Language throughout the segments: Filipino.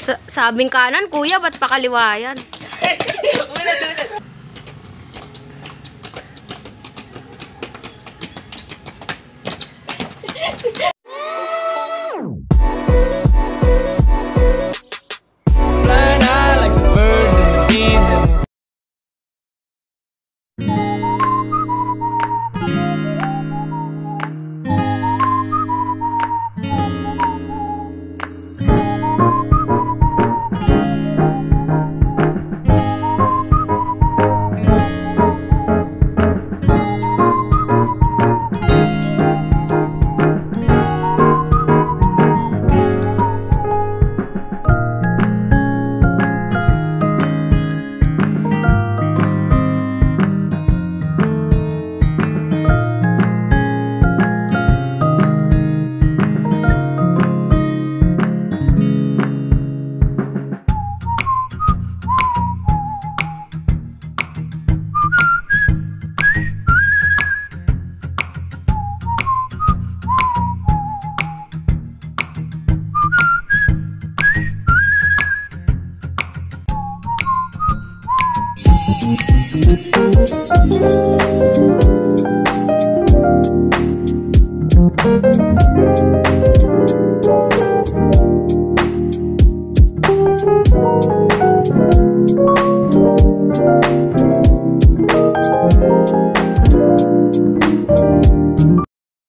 Sabing kanan, kuya, ba't pakaliwa yan? Ulit. Flying high like the birds and the bees and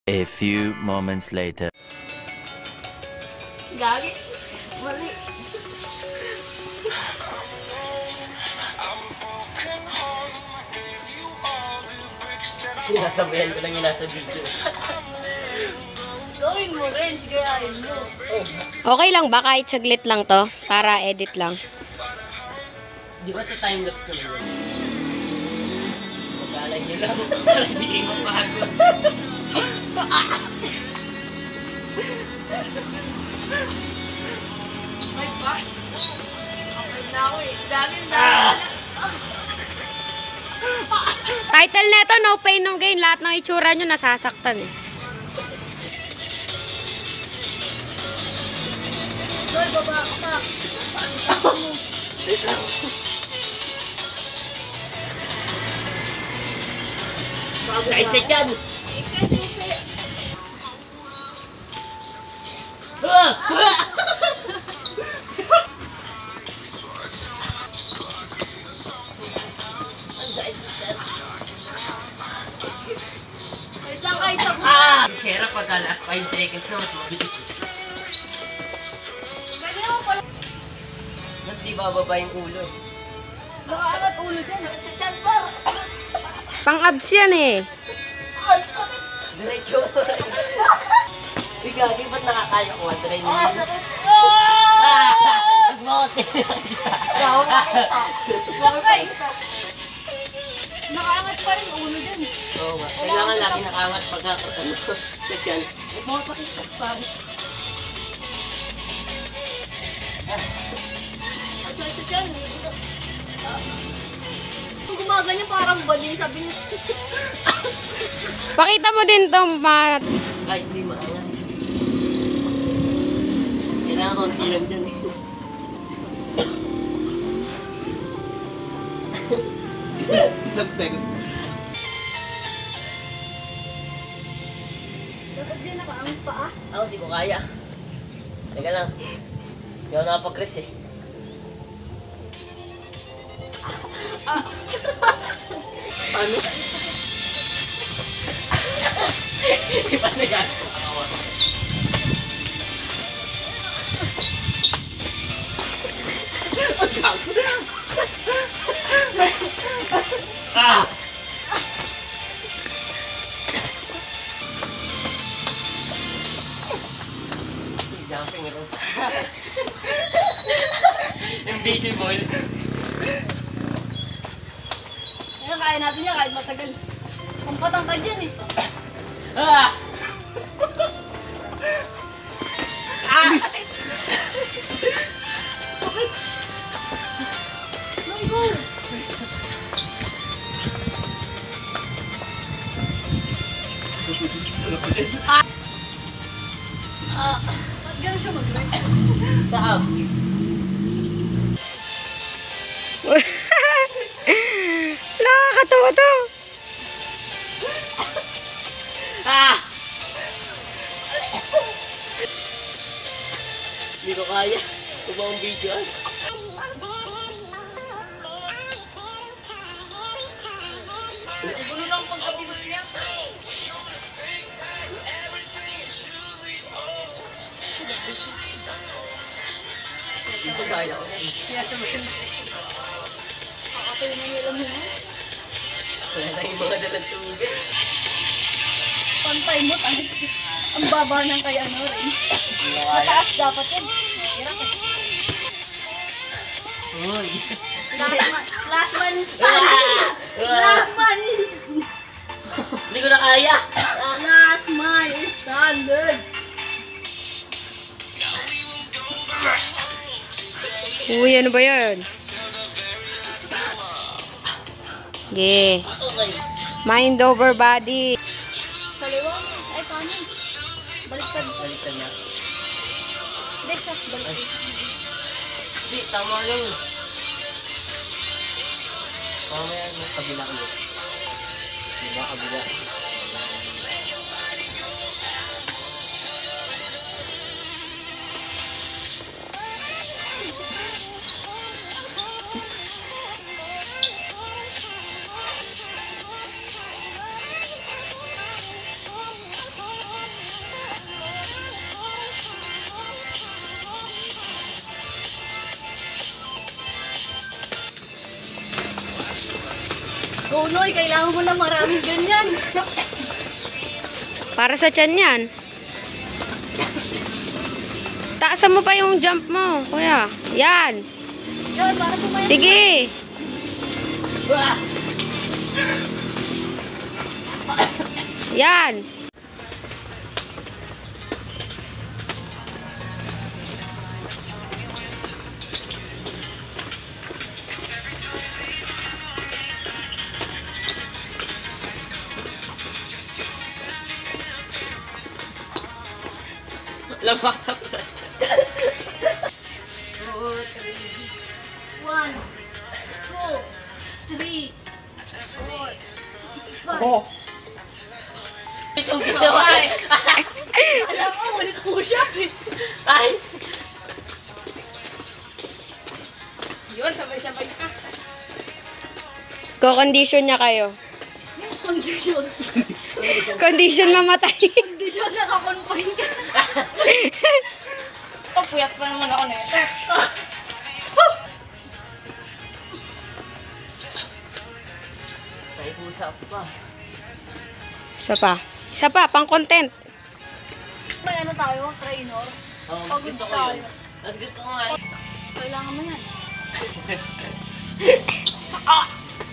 A few moments later. Gagi. Mali. Sinasabayan ko lang yung nasa video. Gawin mo rin, sigayain mo. Okay lang ba kahit saglit lang to? Para edit lang. Di ba ito time-lapse naman yun? Maglalay nyo lang. Para hindi kayo mapahagod. My gosh. Okay na ako eh. Dami na. Title neto, No Pain No Gain. Lahat ng itsura nyo nasasaktan eh. Hoy, baba ka pa. Wait lang. Sakit yan! Wait lang kayo sa Sira pag last 5 seconds na mas mabilis. Ganyan mo pala. Ba't di bababa yung ulo eh? Nakaangat ulo dyan. Sakit sa chan bar. Pang-abs yan eh. Diretso. Uy, gagi, ba't nakakaya ko? Try mo. Sakit. Nagmote. Wow, nakita. Nakaangat pa rin ulo dyan. Oo nga. Kailangan lagi nakaangat pagkakatano. Yan. Mga pakita pa. Ang sakit sa chan. Gumaganyan parang baling sabi niya. Pakita mo din to, Mat. Kahit di maangat. Kailangan konti lang dyan eh. 12 seconds. Dapat din nakaangat pa ah. Ako, di ko kaya. Teka lang. Hindi ako nakapag-rest eh. Paano? Di ba nagagawa ako? Ah! Jumping rope. Invisible. Ngayon, kaya natin yan kahit matagal. Ang patangkad yan eh. Ah! Ah! Sakit! Sakit! Let go! Ba't gano'n siya mag-rest? Saan? Tawa to. Ah! Hindi ko kaya. Ito ba ang video? Ang gulo lang pagkabilos niya. Hindi ko kaya ko. Wala na yung mga dalang tubig. Pantay mo, ang baba ng kay ano rin. Hindi ko kaya. Mataas dapat yan. Hirap eh. Uy. Last one is standard. Last one is... Hindi ko na kaya. Last one is standard. Uy, ano ba yan? Ge. Okay. Mind over body. Sa liwang. Ay, kanin. Baliktad. Baliktad na. Hindi siya. Baliktad. Hindi, tama lang. Mamaya, kabila ulit. Diba, kabila. Go, Noy. Kailangan mo na maraming ganyan. Para sa tiyan yan. Taasan mo pa yung jump mo, kuya. Yan. Yan, para pumayat. Sige. Yan. Lamak tapos. 1, 2, 3, 4, 5. Itong ginawa eh. Alam mo, ulit po siya. Ay! Yun, sabay-sabay ka. Ko-condition niya kayo. Condition. Condition mamatay. Condition, nakakonfine ka. Oh, puyat pa naman ako nito. May usap pa. Isa pa, pang content. May ano tayo, trainer. Oo, mas gusto ko yun. Mas gusto ko nga. Kailangan mo yan.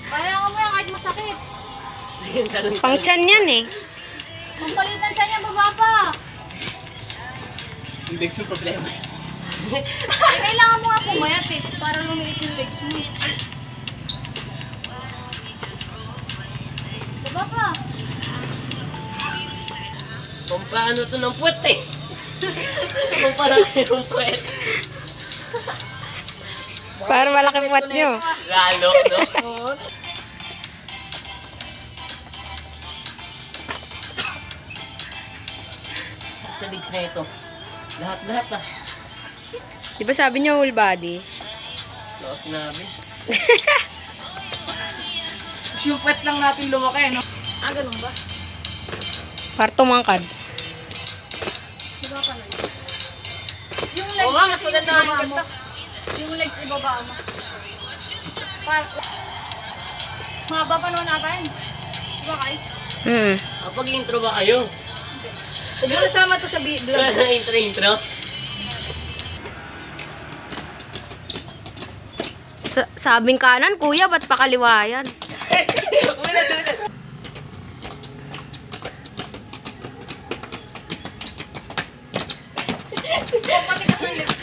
Kailangan mo yan kahit masakit. Pang tiyan yan eh. Kung palitan siya niya, baba pa. Hindi ko problema. Eh, kailangan mo nga pumayat eh, para lumiit yung legs mo. Baba pa. Kung paano to ng puwet eh. Kung paano yung puwet. Para malaki puwat nyo. Lalo, no? Oo. Sa legs na ito. Lahat-lahat ah. Di ba sabi niya whole body? Lakas sinabi. Yung puwet lang natin lumaki, no? Ah, ganun ba? Para tumangkad. Diba ka lang? Yung legs, Oo nga, mas kasi maganda yung ang ibaba ganda. mo. Yung legs, ibaba mo. Mahaba pa naman natin. Diba, Kai? Kapag intro ba kayo? Huwag mo nasama to sa Wala vlog. na intro. Sabing kanan, kuya, ba't pakaliwa yan? Oh, pati ka sa legs.